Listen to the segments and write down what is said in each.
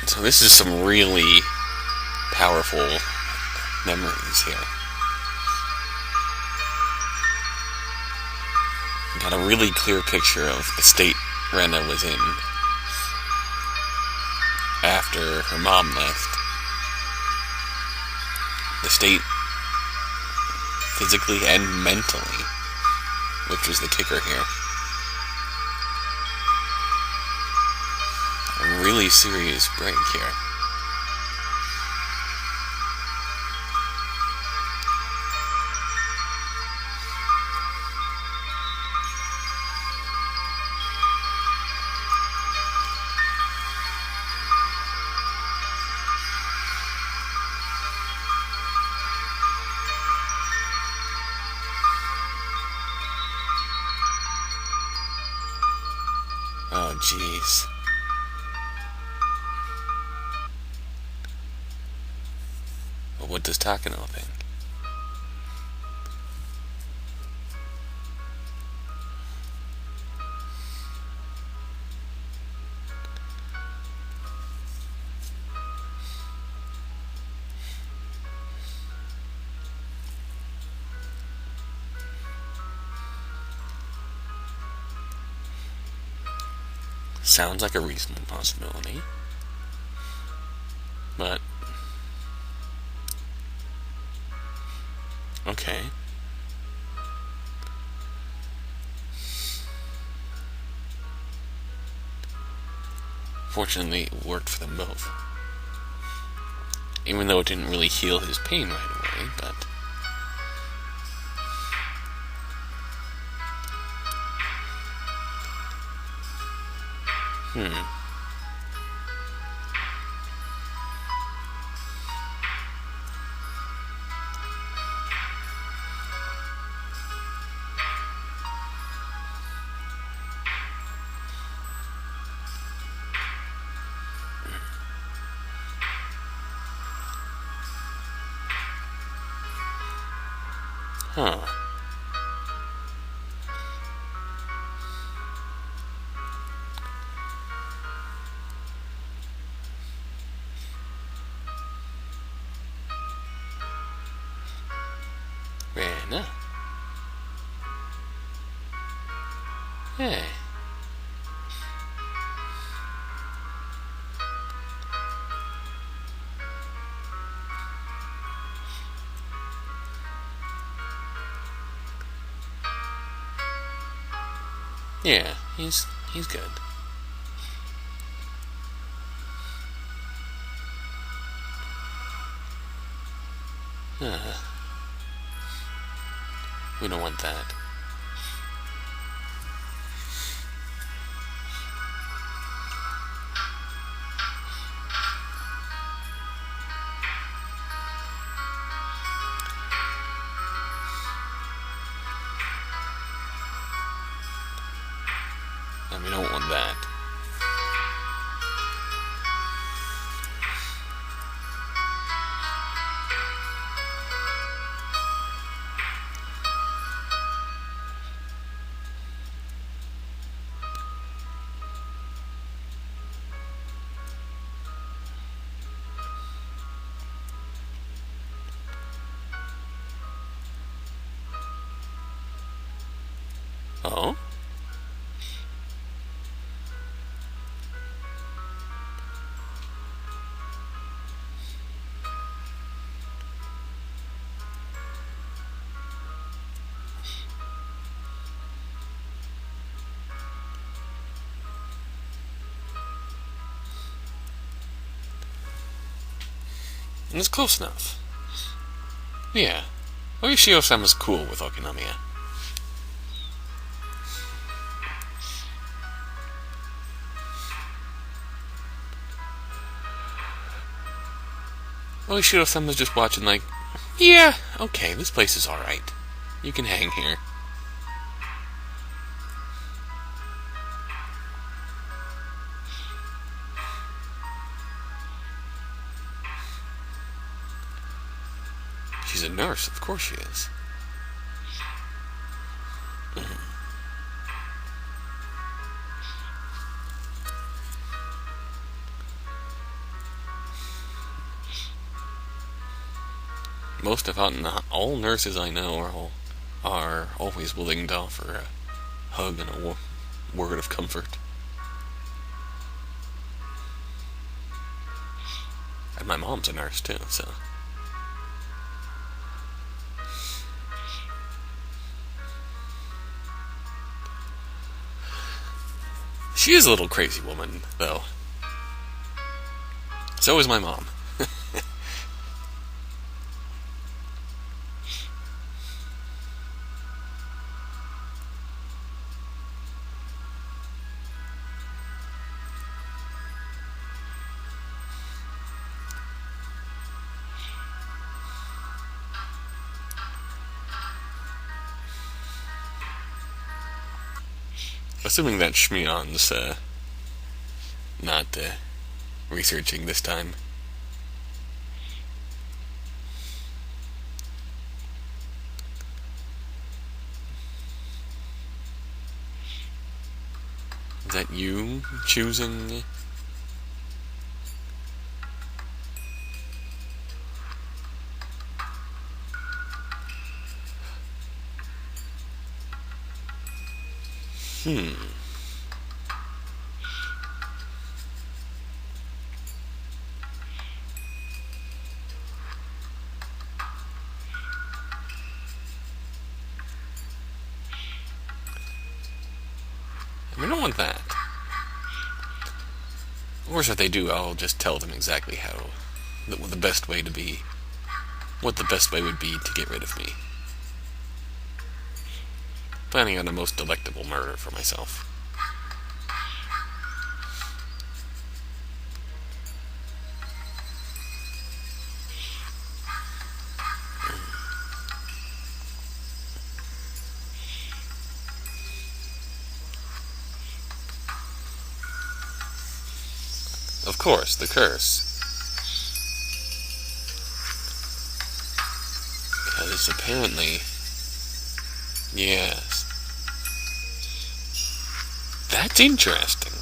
So this is some really powerful memories here. Got a really clear picture of the state Rena was in after her mom left. The state physically and mentally, which was the kicker here. A really serious break here. Oh, jeez. But what does Takano think? Sounds like a reasonable possibility. But okay. Fortunately, it worked for them both. Even though it didn't really heal his pain right away, but... Huh. Rena? Hey. Yeah, he's good. We don't want that. And we don't want that. Oh? And it's close enough. Yeah. Oishio-sama's cool with Okinomiya. Oishio-sama's just watching like, yeah, okay, this place is alright. You can hang here. She's a nurse, of course she is. most, if not all, nurses I know are always willing to offer a hug and a word of comfort. And my mom's a nurse too, so. She is a little crazy woman, though. So is my mom. Assuming that Shmion's not researching this time. Is that you choosing? I don't want that. Of course, if they do, I'll just tell them exactly how, what the best way would be to get rid of me. Planning on a most delectable murder for myself. Of course, the curse. Because apparently... Yes. That's interesting.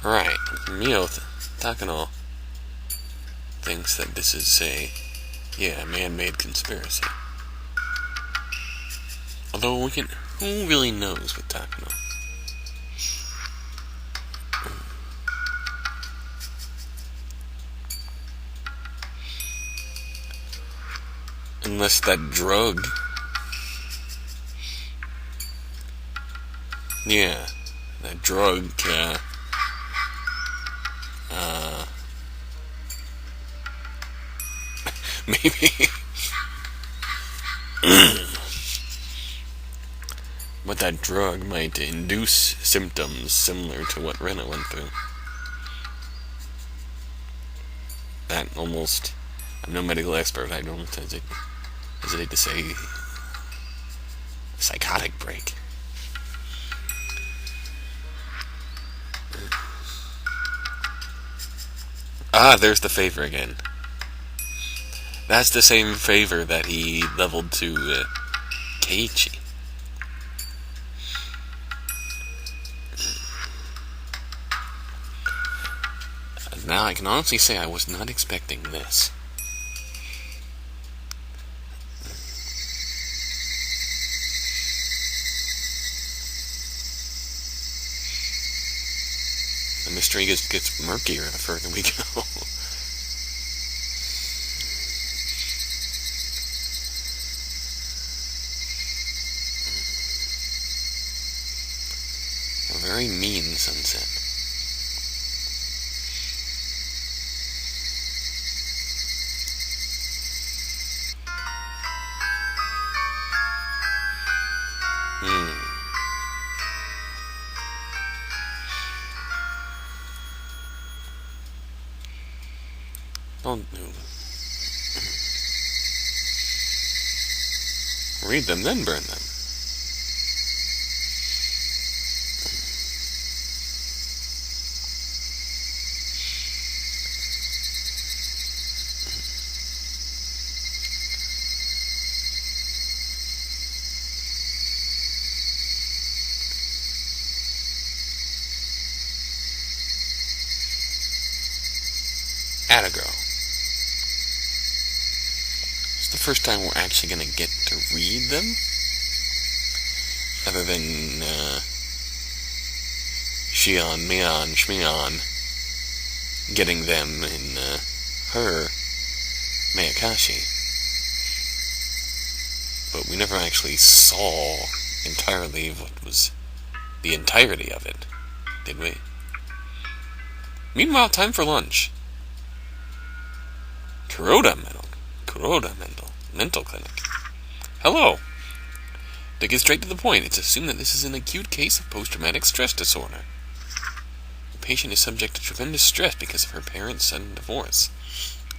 Right. Takano thinks that this is a man-made conspiracy. Although who really knows with Takano? Unless that drug... Yeah, that drug, maybe. But that drug might induce symptoms similar to what Rena went through. That almost... I'm no medical expert, I don't hesitate to say... psychotic break. Ah, there's the favor again. That's the same favor that he leveled to Keiichi. Now I can honestly say I was not expecting this. The mystery gets murkier the further we go. A very mean sunset. I'll read them, then burn them. Atta girl. It's the first time we're actually going to get to read them, other than Shion, Mion, Shmion getting them in her Mayakashi. But we never actually saw entirely what was the entirety of it, did we? Meanwhile, time for lunch. Kuroda Mental Clinic. Hello. To get straight to the point, it's assumed that this is an acute case of post-traumatic stress disorder. The patient is subject to tremendous stress because of her parents' sudden divorce,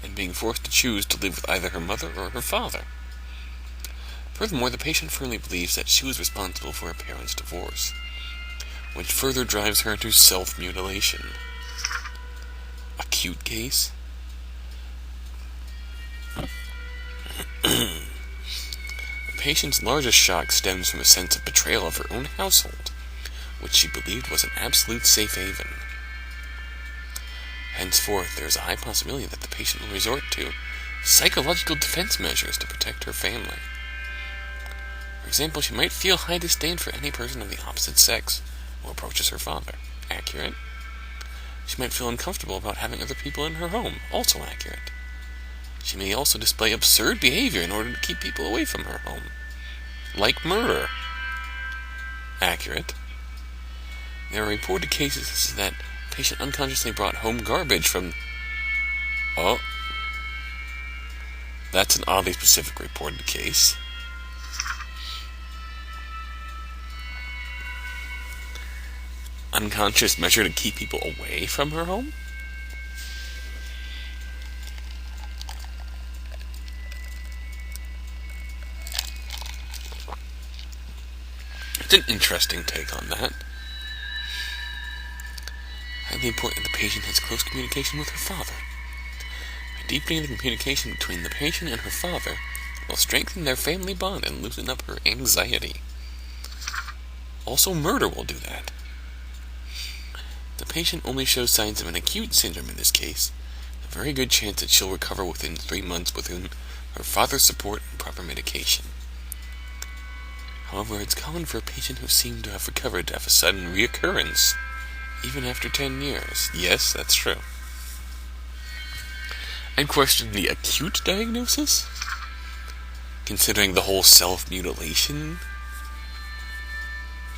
and being forced to choose to live with either her mother or her father. Furthermore, the patient firmly believes that she was responsible for her parents' divorce, which further drives her into self-mutilation. Acute case? The patient's largest shock stems from a sense of betrayal of her own household, which she believed was an absolute safe haven. Henceforth, there is a high possibility that the patient will resort to psychological defense measures to protect her family. For example, she might feel high disdain for any person of the opposite sex who approaches her father. Accurate. She might feel uncomfortable about having other people in her home. Also accurate. She may also display absurd behavior in order to keep people away from her home. Like murder. Accurate. There are reported cases that the patient unconsciously brought home garbage from... Oh. That's an oddly specific reported case. Unconscious measure to keep people away from her home? It's an interesting take on that. Highly important that the patient has close communication with her father. By deepening the communication between the patient and her father, it will strengthen their family bond and loosen up her anxiety. Also, murder will do that. The patient only shows signs of an acute syndrome in this case. A very good chance that she'll recover within 3 months within her father's support and proper medication. However, it's common for a patient who seemed to have recovered to have a sudden reoccurrence, even after 10 years. Yes, that's true. I'd question the acute diagnosis, considering the whole self-mutilation.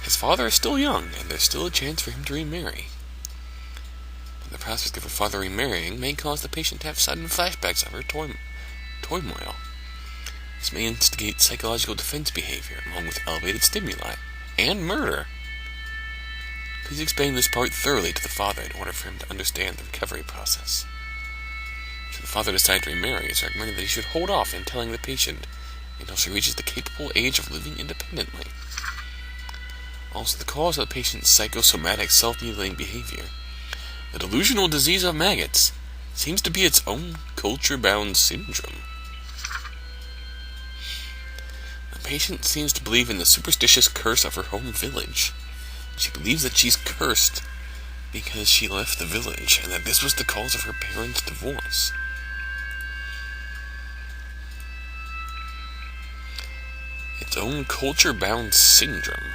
His father is still young, and there's still a chance for him to remarry. But the prospect of her father remarrying may cause the patient to have sudden flashbacks of her turmoil. This may instigate psychological defense behavior, along with elevated stimuli, and murder. Please explain this part thoroughly to the father in order for him to understand the recovery process. Should the father decide to remarry, it's recommended that he should hold off in telling the patient until she reaches the capable age of living independently. Also, the cause of the patient's psychosomatic self-mutilating behavior, the delusional disease of maggots, seems to be its own culture-bound syndrome. The patient seems to believe in the superstitious curse of her home village. She believes that she's cursed because she left the village, and that this was the cause of her parents' divorce. Its own culture-bound syndrome.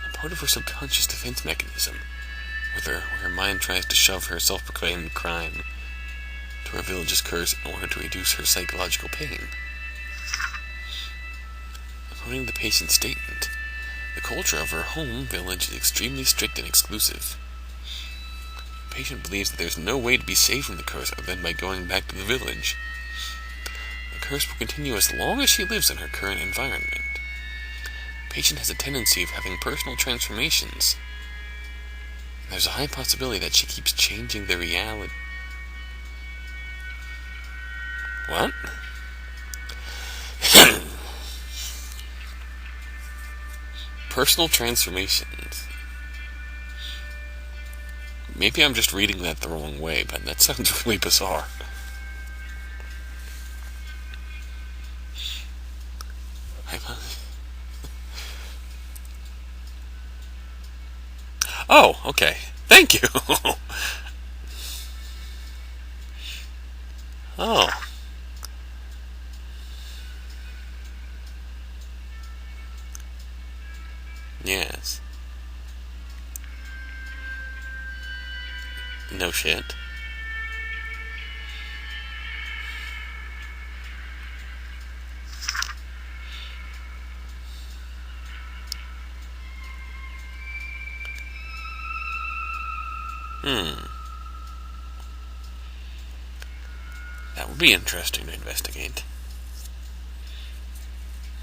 A part of her subconscious defense mechanism, where her mind tries to shove her self-proclaimed crime to her village's curse in order to reduce her psychological pain. According to the patient's statement, the culture of her home village is extremely strict and exclusive. The patient believes that there is no way to be saved from the curse other than by going back to the village. The curse will continue as long as she lives in her current environment. The patient has a tendency of having personal transformations There's a high possibility that she keeps changing the reality. What? Personal transformations. Maybe I'm just reading that the wrong way, but that sounds really bizarre. Oh, okay. Thank you. Oh. Yes. No shit. That would be interesting to investigate.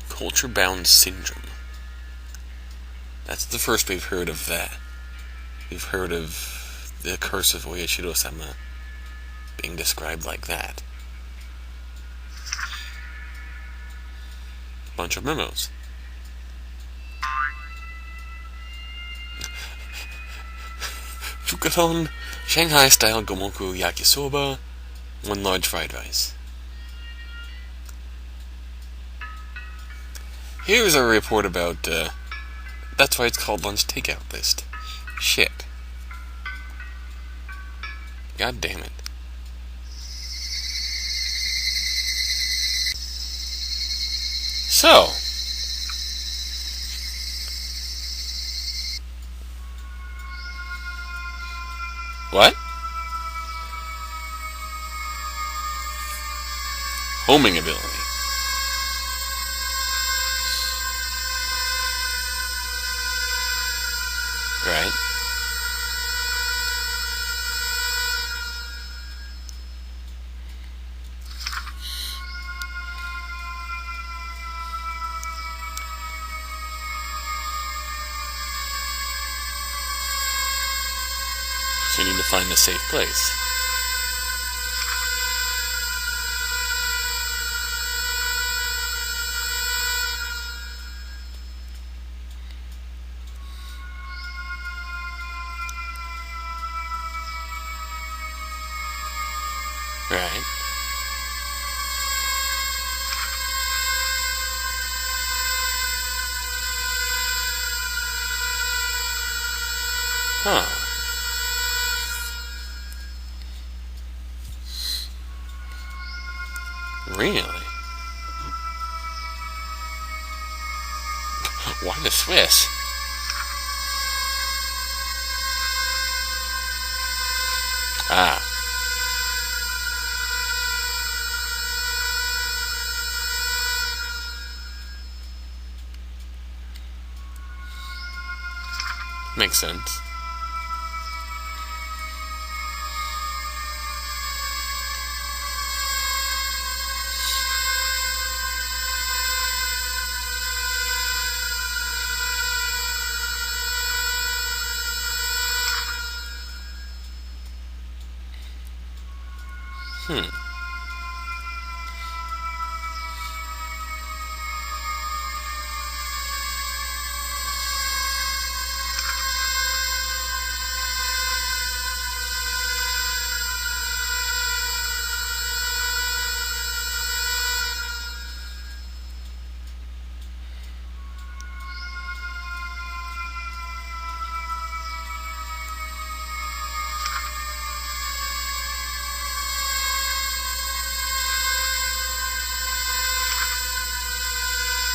Culture-bound syndrome. That's the first we've heard of that. We've heard of the curse of Oyashiro-sama being described like that. Bunch of memos. Fukaton, Shanghai-style Gomoku Yakisoba, 1 large fried rice. Here's a report about, that's why it's called lunch takeout list. Shit. God damn it. So. What? Homing ability. Right. So you need to find a safe place. Right. Huh. Really? Why the Swiss? Ah. Makes sense.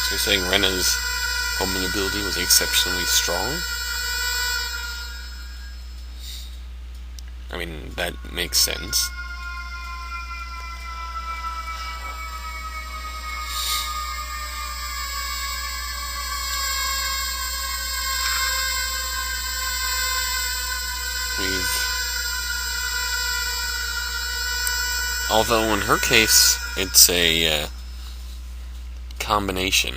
So you're saying Rena's homing ability was exceptionally strong? I mean, that makes sense. Although in her case, it's a combination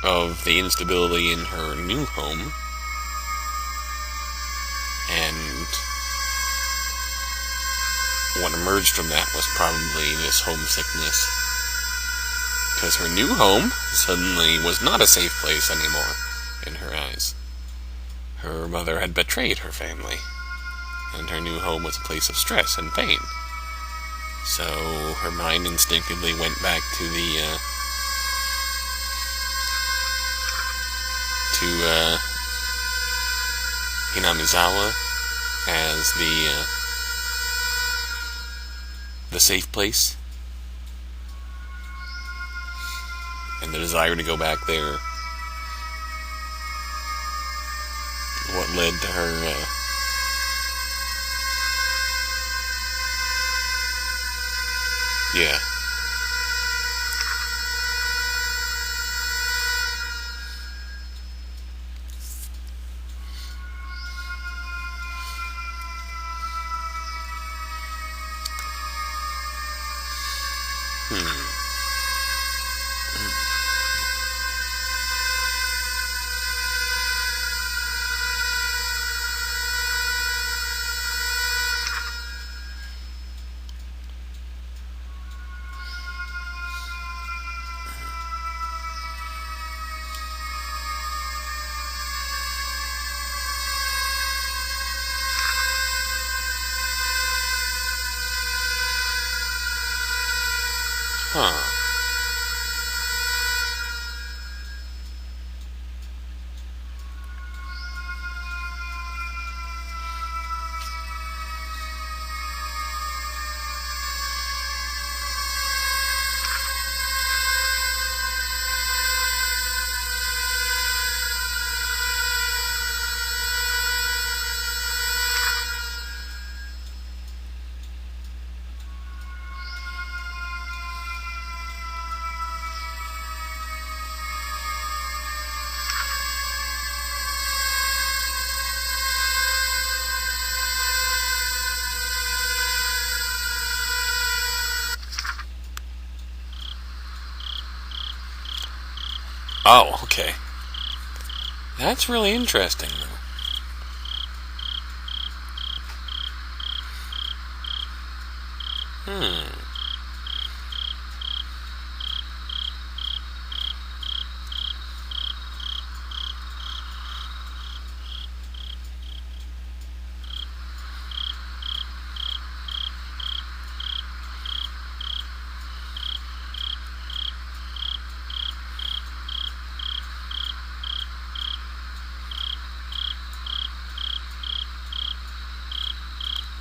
of the instability in her new home what emerged from that was probably this homesickness. Because her new home suddenly was not a safe place anymore in her eyes. Her mother had betrayed her family, and her new home was a place of stress and pain. So her mind instinctively went back to Hinamizawa as the safe place, and the desire to go back there, what led to her yeah. Huh. Oh, okay. That's really interesting, though.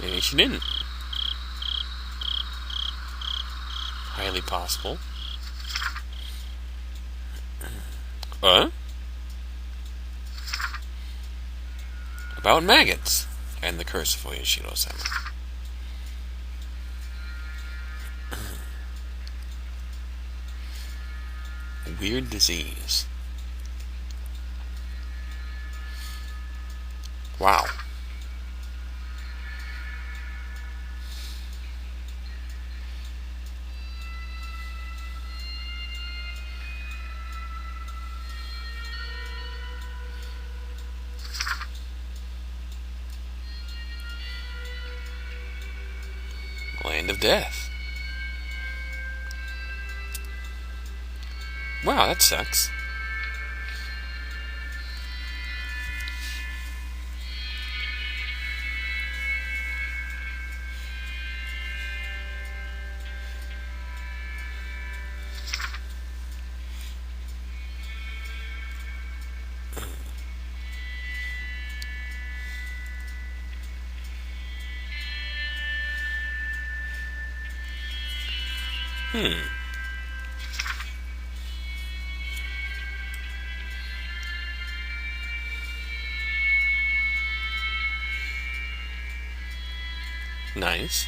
Maybe she didn't. Highly possible. About maggots and the curse of Oyashiro-sama. A weird disease. Wow. Land of death. Wow, that sucks. Nice.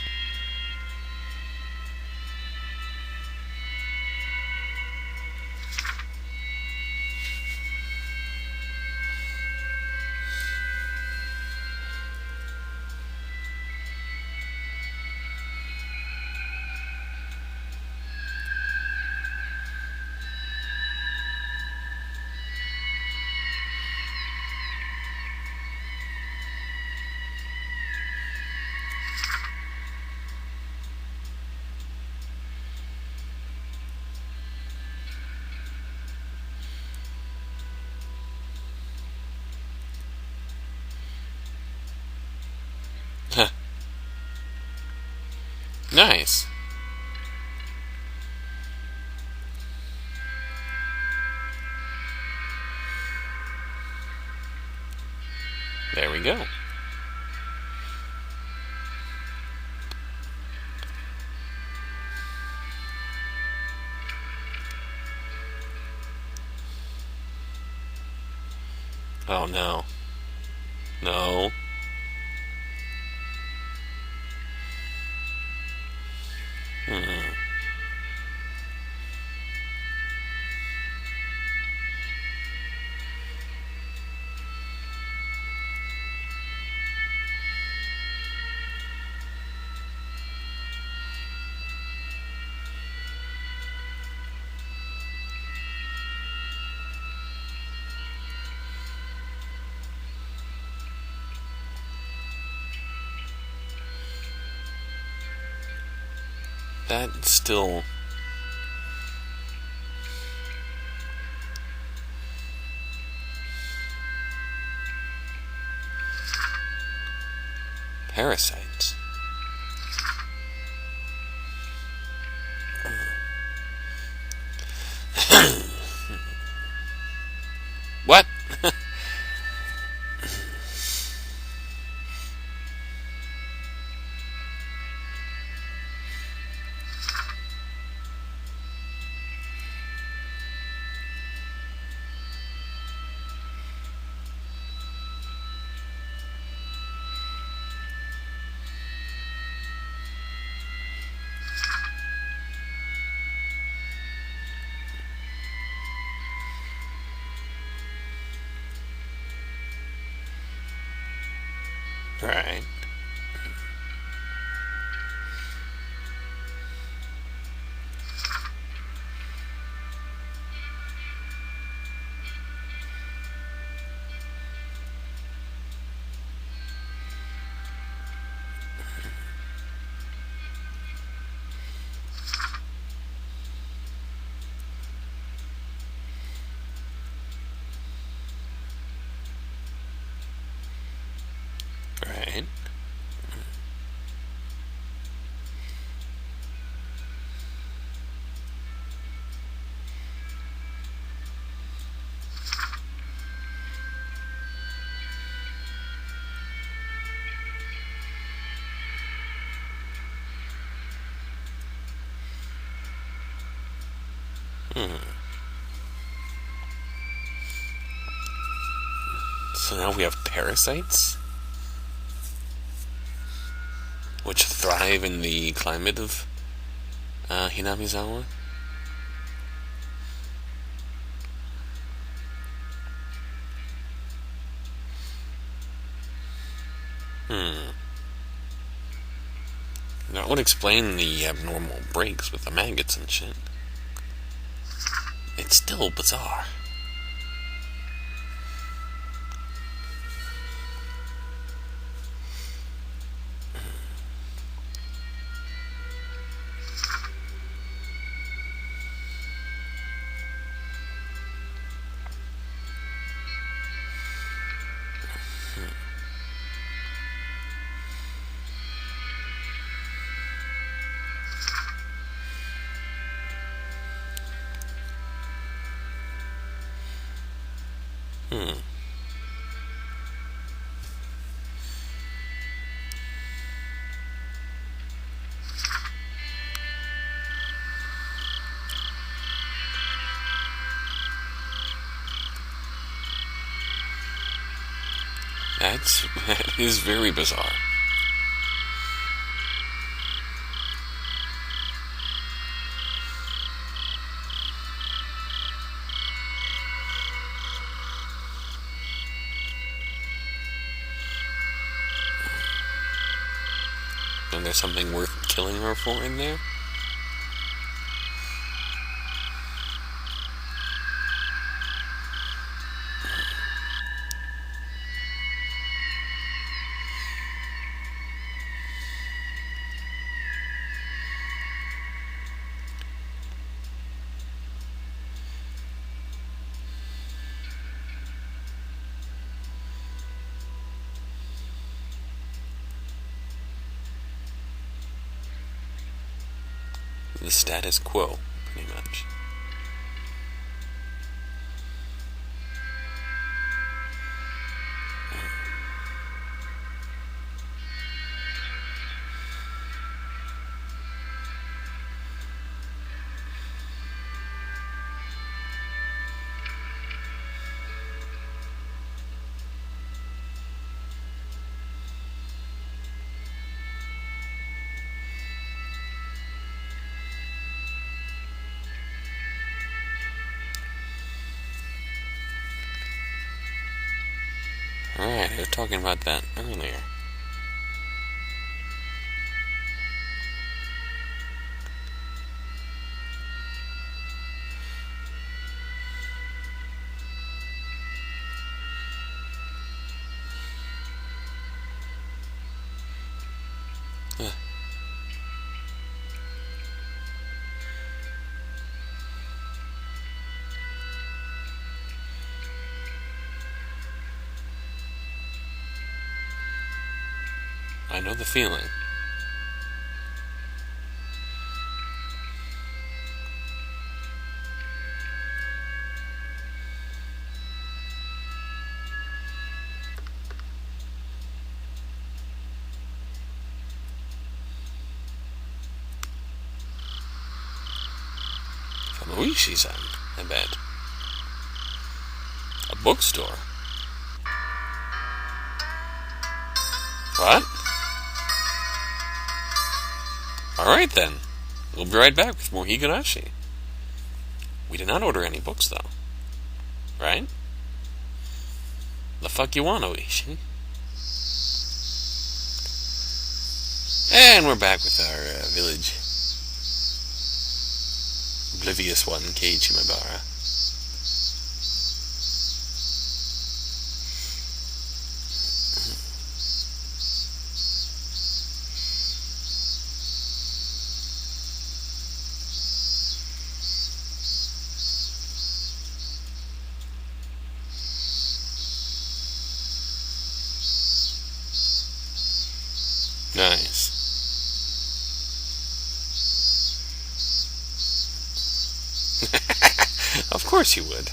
Nice. There we go. Oh no. No. That's still... parasites. What? Right. Right. So now we have parasites, which thrive in the climate of Hinamizawa. That would explain the abnormal breaks with the maggots and shit. It's still bizarre. That is very bizarre. And there's something worth killing her for in there? the status quo, pretty much. Alright, I was talking about that earlier. I know the feeling. From Oishi-san, I bet. A bookstore. What? Alright then. We'll be right back with more Higurashi. We did not order any books, though. Right? The fuck you want, Oishi? And we're back with our village. Oblivious one, Keiichi Mabara. Nice. Of course you would.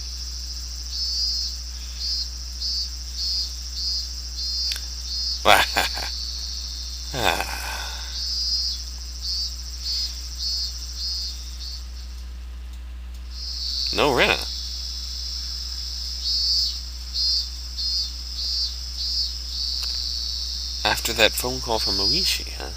No, Rena. After that phone call from Oishi, huh?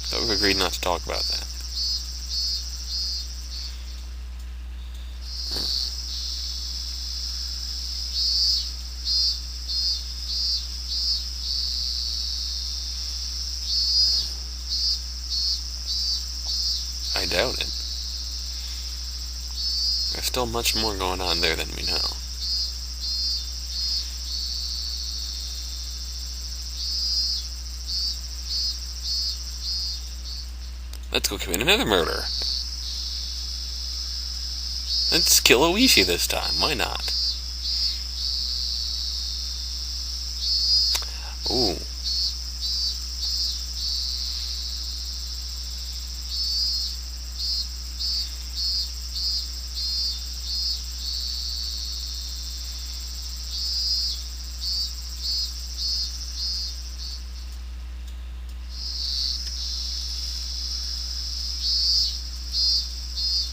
So we've agreed not to talk about that. I doubt it. There's still much more going on there than we know. Let's go commit another murder. Let's kill Oishi this time. Why not? Ooh.